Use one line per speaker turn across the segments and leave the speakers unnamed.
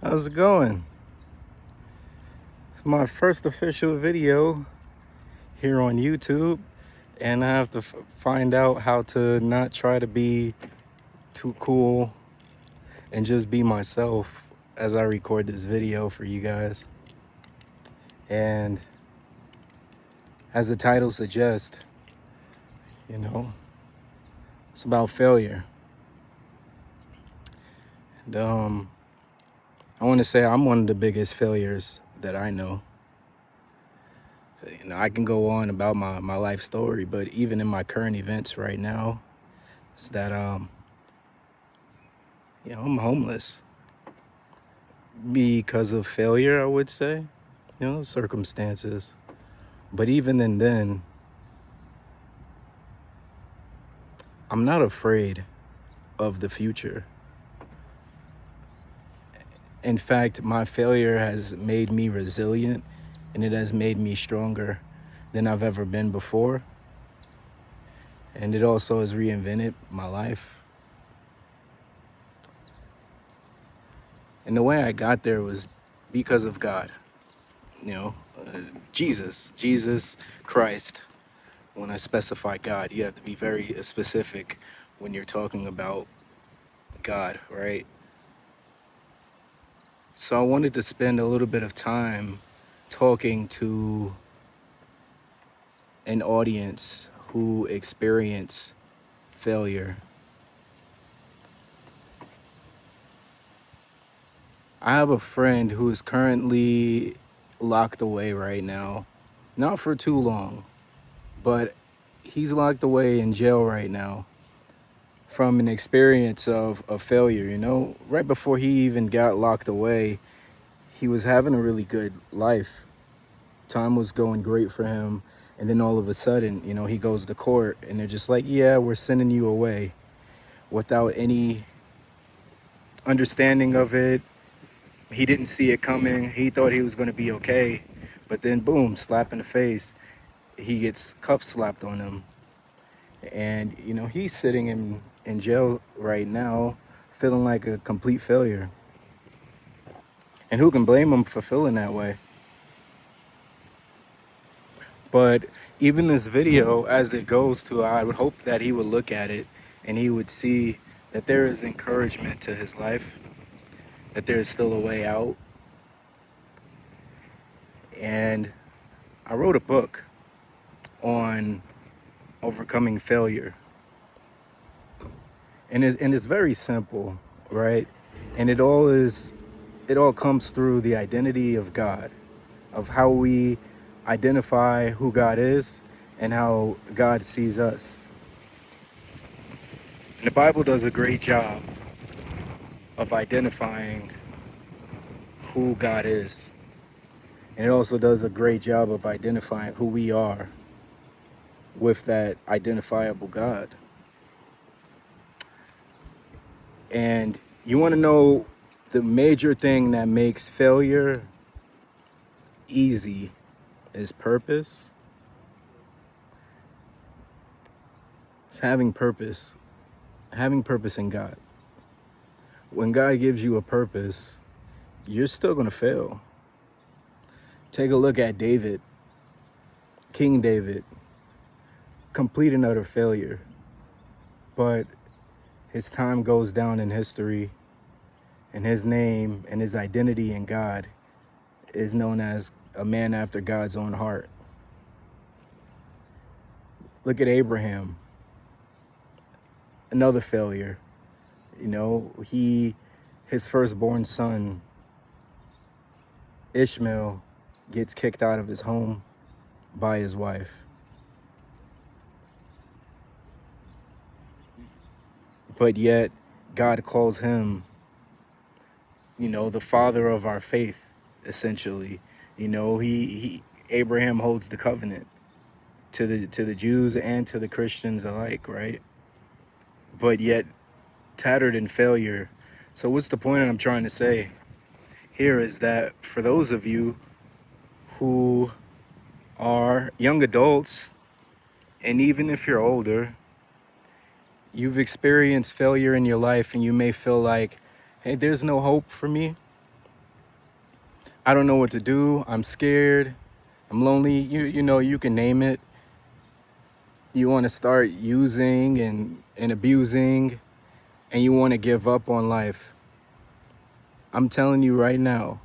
How's it going? It's my first official video here on YouTube, and I have to find out how to not try to be too cool and just be myself as I record this video for you guys. And as the title suggests, it's about failure. And I want to say I'm one of the biggest failures that I know. I can go on about my life story, but even in my current events right now, it's that I'm homeless because of failure, I would say, circumstances. But even then, I'm not afraid of the future. In fact, my failure has made me resilient, and it has made me stronger than I've ever been before. And it also has reinvented my life. And the way I got there was because of God, Jesus Christ. When I specify God, you have to be very specific when you're talking about God, right? So I wanted to spend a little bit of time talking to an audience who experience failure. I have a friend who is currently locked away right now, not for too long, but he's locked away in jail right now from an experience of failure. Right before he even got locked away, he was having a really good life. Time was going great for him. And then all of a sudden, he goes to court and they're just like, yeah, we're sending you away, without any understanding of it. He didn't see it coming. He thought he was going to be okay. But then boom, slap in the face. He gets cuffs slapped on him. And, he's sitting in jail right now, feeling like a complete failure. And who can blame him for feeling that way? But even this video, as it goes to, I would hope that he would look at it and he would see that there is encouragement to his life, that there is still a way out. And I wrote a book on overcoming failure. And it's very simple, right? And it all comes through the identity of God, of how we identify who God is and how God sees us. And the Bible does a great job of identifying who God is. And it also does a great job of identifying who we are with that identifiable God. And you want to know the major thing that makes failure easy is purpose. It's having purpose in God. When God gives you a purpose, you're still going to fail. Take a look at David, King David, complete and utter failure. But his time goes down in history, and his name and his identity in God is known as a man after God's own heart. Look at Abraham, another failure. His firstborn son, Ishmael, gets kicked out of his home by his wife. But yet, God calls him, the father of our faith, essentially. Abraham holds the covenant to the Jews and to the Christians alike, right? But yet, tattered in failure. So what's the point I'm trying to say here is that for those of you who are young adults, and even if you're older, you've experienced failure in your life and you may feel like, hey, there's no hope for me. I don't know what to do. I'm scared. I'm lonely. You know, you can name it. You want to start using and abusing, and you want to give up on life. I'm telling you right now,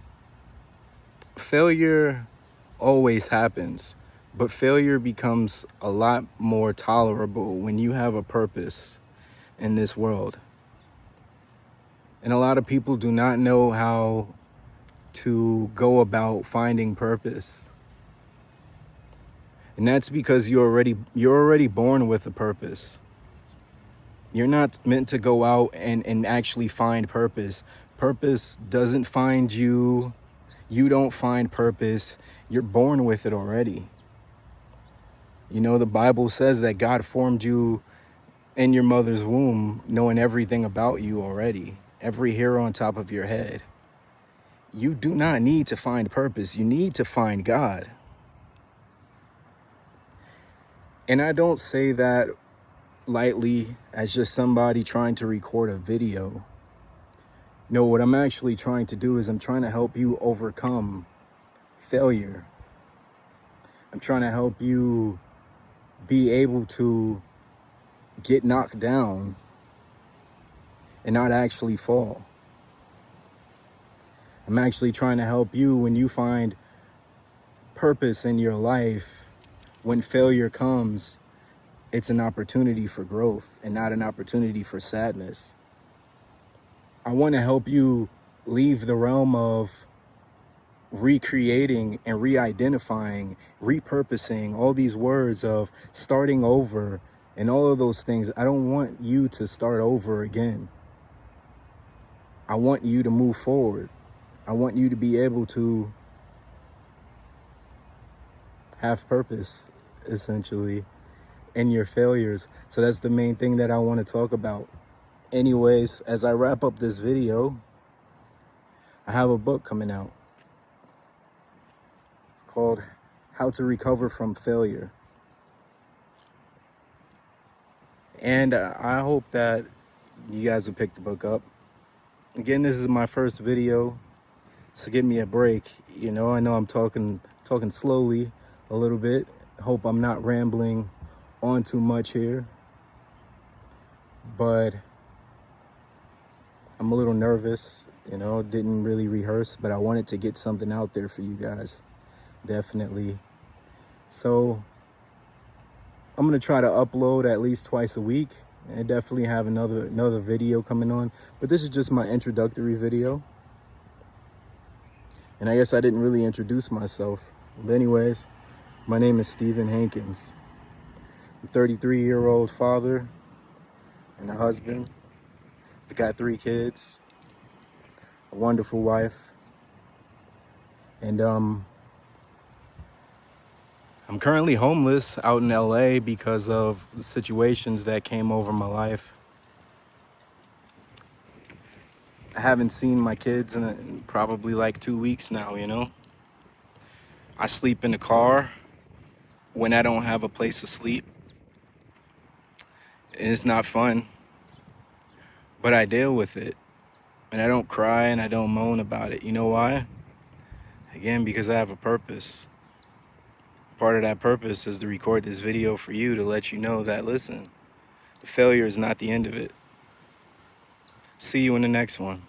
failure always happens, but failure becomes a lot more tolerable when you have a purpose in this world. And a lot of people do not know how to go about finding purpose. And that's because you're already born with a purpose. You're not meant to go out and actually find purpose. Purpose doesn't find you. You don't find purpose. You're born with it already. You know, the Bible says that God formed you in your mother's womb, knowing everything about you already, every hair on top of your head. You do not need to find purpose. You need to find God. And I don't say that lightly as just somebody trying to record a video. No, what I'm actually trying to do is I'm trying to help you overcome failure. I'm trying to help you be able to get knocked down and not actually fall. I'm actually trying to help you when you find purpose in your life. When failure comes, it's an opportunity for growth and not an opportunity for sadness. I want to help you leave the realm of recreating and re-identifying, repurposing, all these words of starting over and all of those things. I don't want you to start over again. I want you to move forward. I want you to be able to have purpose, essentially, in your failures. So that's the main thing that I want to talk about. Anyways, as I wrap up this video, I have a book coming out. It's called How to Recover from Failure. And I hope that you guys will pick the book up. Again, this is my first video, so give me a break. You know, I know I'm talking slowly a little bit. Hope I'm not rambling on too much here. But I'm a little nervous, you know, didn't really rehearse, but I wanted to get something out there for you guys, definitely. So I'm gonna try to upload at least twice a week and definitely have another video coming on. But this is just my introductory video. And I guess I didn't really introduce myself. But anyways, my name is Steven Hankins. I'm a 33-year-old father and a husband. I've got 3 kids, a wonderful wife, and I'm currently homeless out in LA because of the situations that came over my life. I haven't seen my kids in probably like 2 weeks now, you know. I sleep in the car when I don't have a place to sleep. And it's not fun, but I deal with it. And I don't cry and I don't moan about it. You know why? Again, because I have a purpose. Part of that purpose is to record this video for you to let you know that, listen, the failure is not the end of it. See you in the next one.